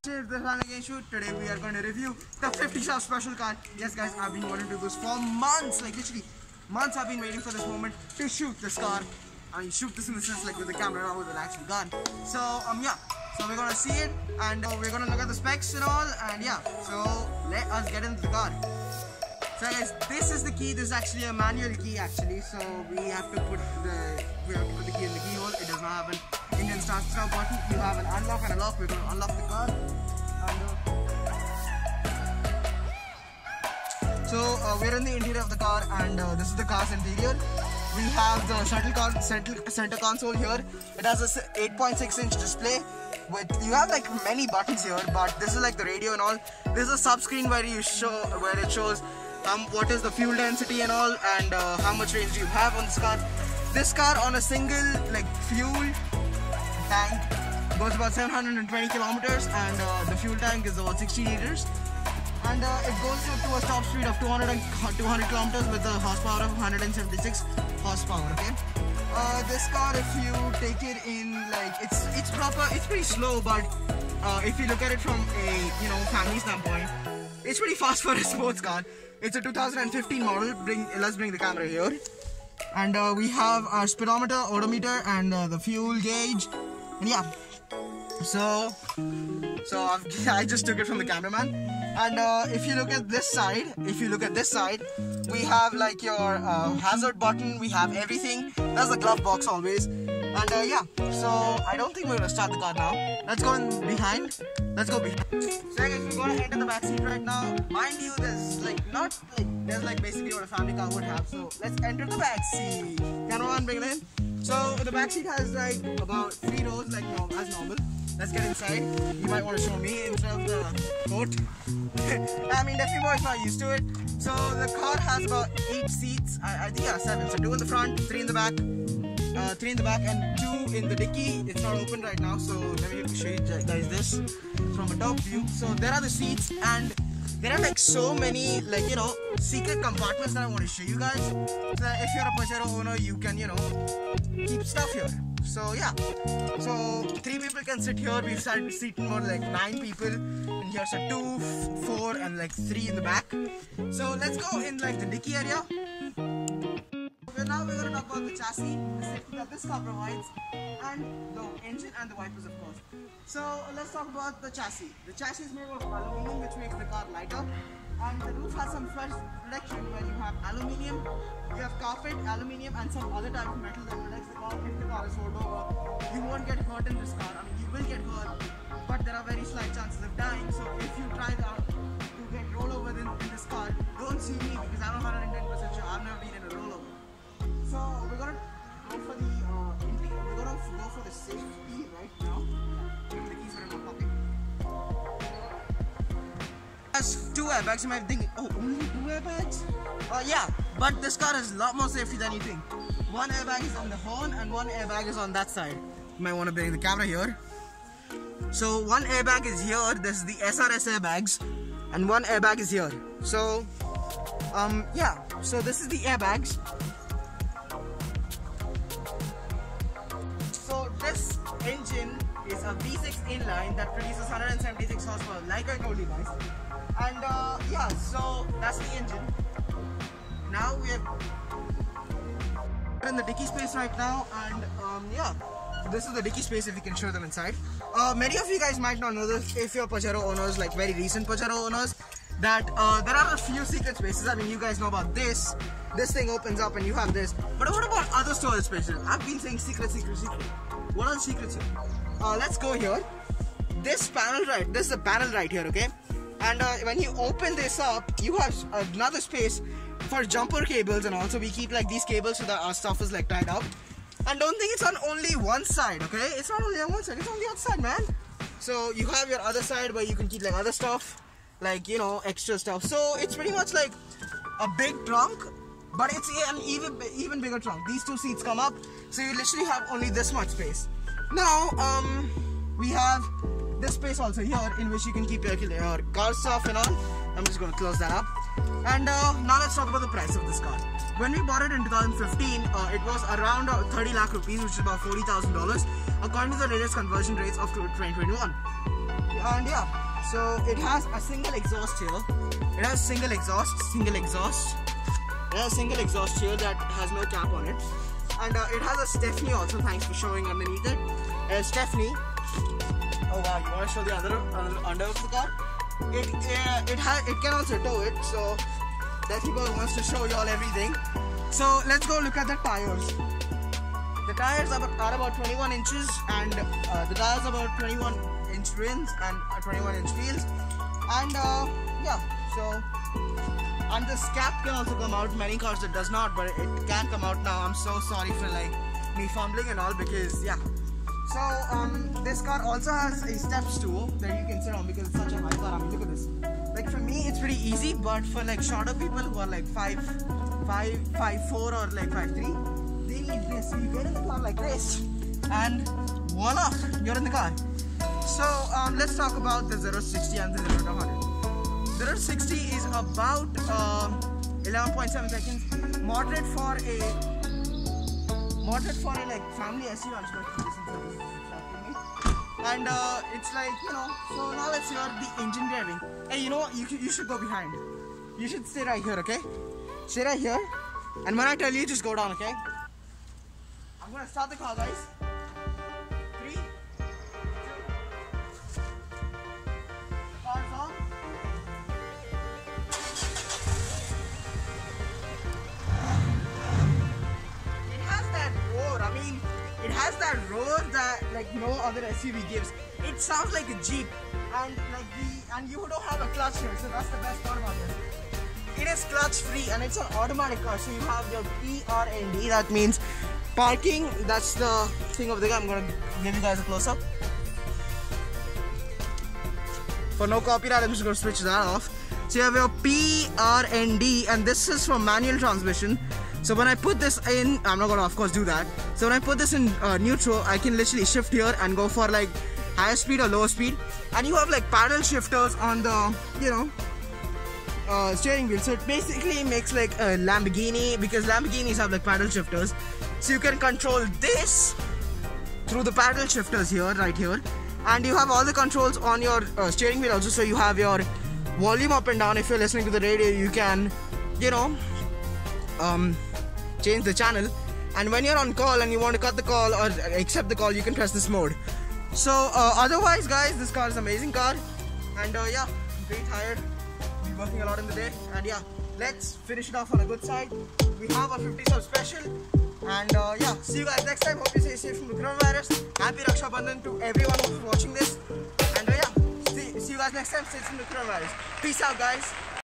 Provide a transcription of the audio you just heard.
Steve, this one again shoot. Today we are going to review the 50 shop special car. Yes guys, I've been wanting to do this for months, like literally months I've been waiting for this moment to shoot this car. I mean shoot this in the sense like with the camera, not with an actual gun. So yeah, so we're gonna see it and we're gonna look at the specs and all, and yeah, so let us get into the car. So guys, this is the key. This is actually a manual key actually, so we have to put the key in the keyhole. It does not have an Indian start button. You have an unlock and a lock. We're going to unlock the car. So we're in the interior of the car, and this is the car's interior. We have the center console here. It has a 8.6-inch display. You have like many buttons here, but this is like the radio and all. This is a sub screen where it shows what is the fuel density and all, and how much range you have on this car. This car on a single like fuel tank goes about 720 kilometers, and the fuel tank is about 60 liters, and it goes to a top speed of 200 kilometers with a horsepower of 176 horsepower. Okay, this car, if you take it in like it's proper, it's pretty slow, but if you look at it from a family standpoint, it's pretty fast for a sports car. It's a 2015 model. Let's bring the camera here. And we have our speedometer, odometer, and the fuel gauge. And yeah, so I just took it from the cameraman. And if you look at this side, we have like your hazard button. We have everything. That's the glove box always. And yeah, so I don't think we're gonna start the car now. Let's go in behind. Let's go behind. So guys, we're gonna enter the back seat right now. Mind you, there's like basically what a family car would have. So let's enter the back seat. Cameraman, bring it in. So the back seat has like about 3 rows, like as normal. Let's get inside. You might want to show me instead of the coat. I mean, definitely boy's not used to it. So the car has about 8 seats. I think 7. So 2 in the front, 3 in the back. 3 in the back and 2 in the dicky. It's not open right now, so let me show you guys this from a top view. So there are the seats, and there are like so many secret compartments that I want to show you guys. So that if you're a Pajero owner, you can keep stuff here. So yeah, so 3 people can sit here. We've started seating more like 9 people, and here's a 2, 4, and like 3 in the back. So let's go in like the dicky area. Now we're going to talk about the chassis, the safety that this car provides, and the engine and the wipers, of course. So let's talk about the chassis. The chassis is made of aluminium, which makes the car lighter, and the roof has some fresh protection where you have aluminium, you have carpet, aluminium, and some other type of metal that protects the car if the car is rolled over. You won't get hurt in this car. I mean, you will get hurt, but there are very slight chances of dying. So if you try to get rollover in this car, don't see me because I'm not 110% sure. I've never been in a rollover. So we're gonna go for the safety right now. The keys are in my pocket. It has 2 airbags. You might be thinking, oh, only 2 airbags? Yeah, but this car has a lot more safety than you think. 1 airbag is on the horn and 1 airbag is on that side. You might want to bring the camera here. So 1 airbag is here. This is the SRS airbags, and 1 airbag is here. So yeah. So this is the airbags. This engine is a V6 inline that produces 176 horsepower, like I told you guys. And yeah, so that's the engine. Now we're in the dicky space right now, and yeah, this is the dicky space if you can show them inside. Many of you guys might not know this if you're Pajero owners, like very recent Pajero owners, that there are a few secret spaces. I mean, you guys know about this. This thing opens up and you have this. But what about other storage spaces? I've been saying secret. What are the secrets here? Let's go here. This panel this is a panel right here, okay? And when you open this up, you have another space for jumper cables, and also we keep like these cables so that our stuff is like tied up. And don't think it's on only one side, okay? It's not only on one side, it's on the other side, man. So you have your other side where you can keep like other stuff, like extra stuff. So it's pretty much like a big trunk, but it's an even bigger trunk. These 2 seats come up, so you literally have only this much space. Now we have this space also here in which you can keep your car stuff and all. I'm just going to close that up. And now let's talk about the price of this car. When we bought it in 2015, it was around 30 lakh rupees, which is about $40,000, according to the latest conversion rates of 2021. And yeah, so it has a single exhaust here. It has single exhaust. It has a single exhaust here that has no cap on it. And it has a Stepney also, thanks for showing underneath it. Stepney. Oh wow, you want to show the under of the car? It can also tow it, so Deathybird wants to show you all everything. So let's go look at the tires. The tires are about 21 inches, and the tires are about 21-inch rims and 21-inch wheels. And yeah, so and this cap can also come out. Many cars it does not, but it can come out now. I'm so sorry for like me fumbling and all, because yeah. So this car also has a step stool that you can sit on because it's such a high car. I mean, look at this. Like for me, it's pretty easy, but for like shorter people who are like 5'4" or like 5'3", they need this. So you get in the car like this, and voila, you're in the car. So let's talk about the 0-60 and the 0-100. 0-60 is about 11.7 seconds. Moderate for a like family SUV. I'm just going to put this in front. And it's like, you know, so now let's hear the engine driving. Hey, you know what? You should go behind. You should stay right here, okay? Stay right here. And when I tell you, just go down, okay? I'm gonna start the car, guys. 3, 2. Car's on. It has that roar. I mean, it has that roar that like no other SUV gives. It sounds like a Jeep, and you don't have a clutch here, so that's the best part about it. It is clutch free, and it's an automatic car, so you have your PRND. That means parking. That's the thing of the guy. I'm gonna give you guys a close up. For no copyright, I'm just gonna switch that off. So you have your PRND, and this is for manual transmission. So when I put this in, I'm not gonna of course do that. So when I put this in neutral, I can literally shift here and go for like higher speed or lower speed. And you have like paddle shifters on the, you know, steering wheel. So it basically makes like a Lamborghini, because Lamborghinis have like paddle shifters. So you can control this through the paddle shifters here, right here. And you have all the controls on your steering wheel also. So you have your volume up and down. If you're listening to the radio, you can, you know, change the channel. And when you're on call and you want to cut the call or accept the call, you can press this mode. So otherwise guys, this car is an amazing car. And yeah, I'm pretty tired. Been working a lot in the day. And yeah, let's finish it off on a good side. We have a 50 sub special. And yeah, see you guys next time. Hope you stay safe from the coronavirus. Happy Raksha Bandhan to everyone who's watching this. And yeah, see you guys next time. Stay safe from the coronavirus. Peace out, guys.